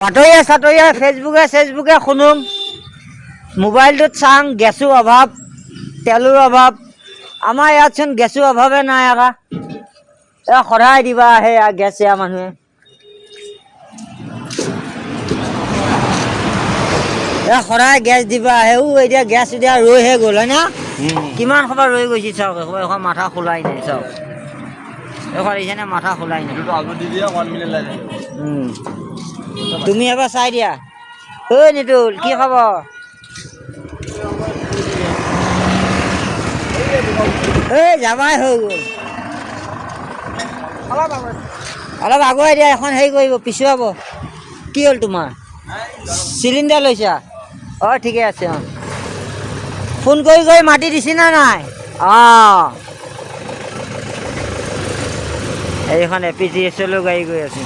বাতৰিয়ে চাতৰিয়ে ফেচবুকে শুনোং মোবাইলটোত চাং গেছৰ অভাৱ তেলৰ অভাৱ আমাৰ ইয়াতচোন গেছৰ অভাৱে নাই আকৌ সদায় দিবা আহে গেছ এয়া মানুহে সদায় গেছ দিবা আহে এতিয়া গেছ এতিয়া ৰৈহে গ'ল হয় না কিমান সময় ৰৈ গৈছে চাওক এখন মাথা খোলাই নাই চাওক এখন দেখিছেনে মাথা খোলাই নাই তুমি এবাৰ চাই দিয়া ঐ নিতুল কি খবৰ এই যাবাই হৈ গ'ল অলপ আগুৱাই দিয়া এখন হেৰি কৰিব পিছুৱাব কি হ'ল তোমাৰ চিলিণ্ডাৰ লৈছা অঁ ঠিকে আছে অঁ ফোন কৰি কৰি মাতি দিছি না নাই অঁ এইখন APTSলৈ গাড়ী গৈ আছে